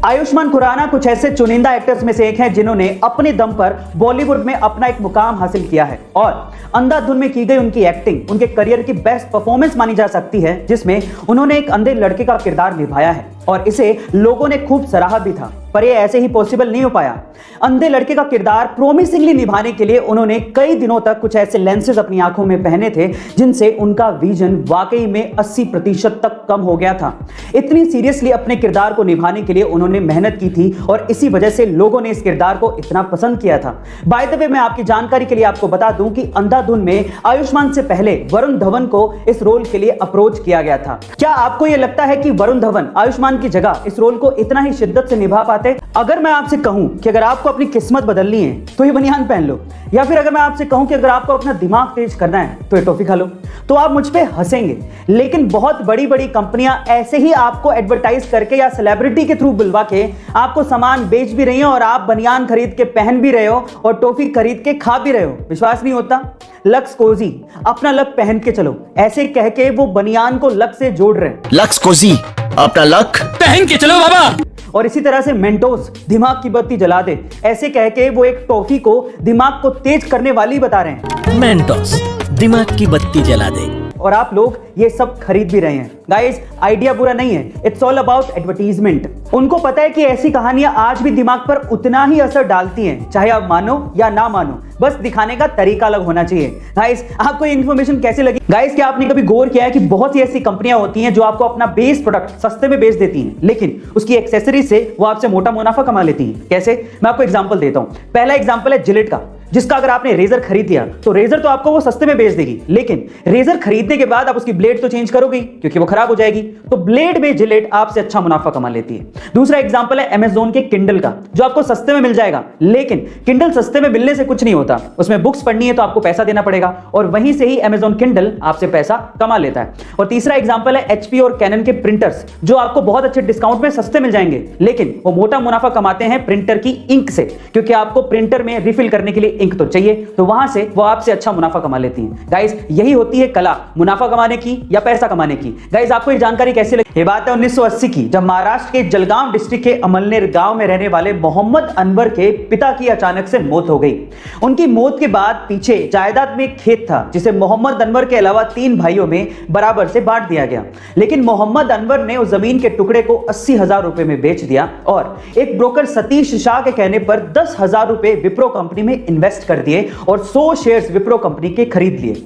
आयुष्मान खुराना कुछ ऐसे चुनिंदा एक्टर्स में से एक हैं जिन्होंने अपने दम पर बॉलीवुड में अपना एक मुकाम हासिल किया है और अंधाधुन में की गई उनकी एक्टिंग उनके करियर की बेस्ट परफॉर्मेंस मानी जा सकती है, जिसमें उन्होंने एक अंधे लड़के का किरदार निभाया है और इसे लोगों ने खूब सराहा भी था। पर यह ऐसे ही पॉसिबल नहीं हो पाया। अंधे लड़के का किरदार प्रोमिसिंगली निभाने के लिए उन्होंने कई दिनों तक कुछ ऐसे लेंसेज अपनी आंखों में पहने थे जिनसे उनका विजन वाकई में 80% तक कम हो गया था। इतनी सीरियसली अपने किरदार को निभाने के लिए उन्होंने मेहनत की थी और इसी वजह से लोगों ने इस किरदार को इतना पसंद किया था। बाय द वे, मैं आपकी जानकारी के लिए आपको बता दूं कि अंधाधुन में आयुष्मान से पहले वरुण धवन को इस रोल के लिए अप्रोच किया गया था। क्या आपको यह लगता है कि वरुण धवन आयुष्मान की जगह इस रोल को इतना ही शिद्दत से निभा पाते? अगर मैं आपसे कहूं कि अगर आपको अपनी किस्मत बदलनी है तो ये बनियान पहन लो, या फिर अगर मैं आपसे कहूं कि अगर आपको अपना दिमाग तेज करना है तो ये टॉफी खा लो, तो आप मुझ पे हंसेंगे। लेकिन बहुत बड़ी बड़ी कंपनियां ऐसे ही आपको एडवर्टाइज करके या सेलिब्रिटी के थ्रू बुलवा के आपको सामान बेच भी रही हो और आप बनियान खरीद के पहन भी रहे हो और टॉफी खरीद के खा भी रहे हो। विश्वास नहीं होता? लक्स कोजी, अपना लक पहन के चलो, ऐसे कह के वो बनियान को लक से जोड़ रहे हैं। लक्स कोजी, अपना लक पहन के चलो बाबा। और इसी तरह से मेंटोस, दिमाग की बत्ती जला दे, ऐसे कह के वो एक टॉफी को दिमाग को तेज करने वाली बता रहे हैं। मेंटोस, दिमाग की बत्ती जला दे। और आप लोग ये सब खरीद भी रहे हैं। गाइस, आइडिया बुरा नहीं है, इट्स ऑल अबाउट एडवर्टीजमेंट। उनको पता है कि ऐसी कहानियां आज भी दिमाग पर उतना ही असर डालती हैं, चाहे आप मानो या ना मानो, बस दिखाने का तरीका अलग होना चाहिए। गाइस, आपको ये इन्फॉर्मेशन कैसे लगी? गाइस, क्या आपने कभी गौर किया है कि बहुत सी ऐसी कंपनियां होती हैं जो आपको अपना बेस प्रोडक्ट सस्ते में बेच देती हैं, लेकिन उसकी एक्सेसरी से वो आपसे मोटा मुनाफा कमा लेती हैं? कैसे? मैं आपको एग्जांपल देता हूं। पहला एग्जांपल है जिलेट का, जिसका अगर आपने रेजर खरीद लिया तो रेजर तो आपको वो सस्ते में बेच देगी, लेकिन रेजर खरीदने के बाद आप उसकी ब्लेड तो चेंज करोगे क्योंकि वो खराब हो जाएगी, तो ब्लेड में जिलेट आपसे अच्छा मुनाफा कमा लेती है। दूसरा एग्जांपल है अमेज़न के किंडल का, जो आपको सस्ते में मिल जाएगा, लेकिन किंडल सस्ते में मिलने से कुछ नहीं होता, उसमें बुक्स पढ़नी है तो आपको पैसा देना पड़ेगा और वहीं से ही अमेज़न किंडल आपसे पैसा कमा लेता है। और तीसरा एग्जांपल है एचपी और कैनन के प्रिंटर्स, जो आपको बहुत अच्छे डिस्काउंट में सस्ते मिल जाएंगे, लेकिन वो मोटा मुनाफा कमाते हैं प्रिंटर की इंक से, क्योंकि आपको प्रिंटर में रिफिल करने के लिए इंक तो चाहिए, तो वहां से वो आपसे अच्छा मुनाफा कमा लेती हैं। गाइस, यही होती है कला, मुनाफा कमाने की या पैसा कमाने की। गाइस, आपको ये जानकारी कैसे लगी? ये बात है 1980 की, जब महाराष्ट्र के जलगांव डिस्ट्रिक्ट के अमलनेर गांव में रहने वाले मोहम्मद अनवर के पिता की अचानक से मौत हो गई। उनकी मौत के बाद पीछे जायदाद में एक खेत था जिसे मोहम्मद अनवर के अलावा 3 भाइयों में बराबर से बांट दिया गया, लेकिन मोहम्मद अनवर ने उस जमीन के टुकड़े को 80,000 रुपए में बेच दिया और एक ब्रोकर सतीश शाह के कहने पर 10,000 रुपए विप्रो कंपनी में इन्वेस्ट कर दिए और 100 शेयर्स विप्रो कंपनी के खरीद लिए।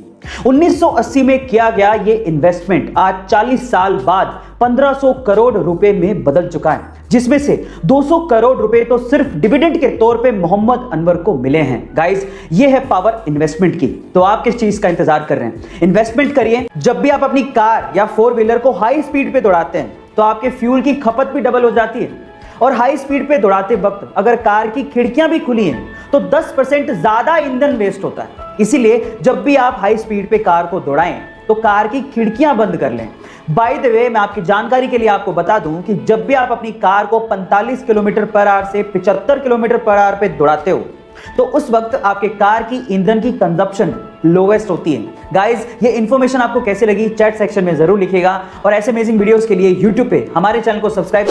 1980 में किया गया ये इन्वेस्टमेंट आज 40 साल बाद 1500 करोड़ रुपए में बदल चुका है, जिसमें से 200 करोड़ रुपए तो सिर्फ डिविडेंड के तौर पे मोहम्मद अनवर को मिले हैं। गाइस, ये है पावर इन्वेस्टमेंट की। तो आप किस चीज का इंतजार कर रहे हैं? इन्वेस्टमेंट करिए। जब भी आप अपनी कार या 4 व्हीलर को हाई स्पीड पे दौड़ाते हैं तो आपके फ्यूल की खपत भी डबल हो जाती है, और हाई स्पीड पे दौड़ाते वक्त अगर कार की खिड़कियां भी खुली हैं तो 10% ज्यादा ईंधन वेस्ट होता है। इसीलिए जब भी आप हाई स्पीड पे कार को दौड़ाएं तो कार की खिड़कियां बंद कर लें। बाय द वे, मैं आपकी जानकारी के लिए आपको बता दूं कि जब भी आप अपनी कार को 45 किलोमीटर पर आवर से 75 किलोमीटर पर आवर पे दौड़ाते हो तो उस वक्त आपके कार की ईंधन की कंजप्शन लोवेस्ट होती है। गाइस, ये इंफॉर्मेशन आपको कैसे लगी चैट सेक्शन में जरूर लिखिएगा और ऐसे अमेजिंग वीडियोस के लिए यूट्यूब पे हमारे चैनल को सब्सक्राइब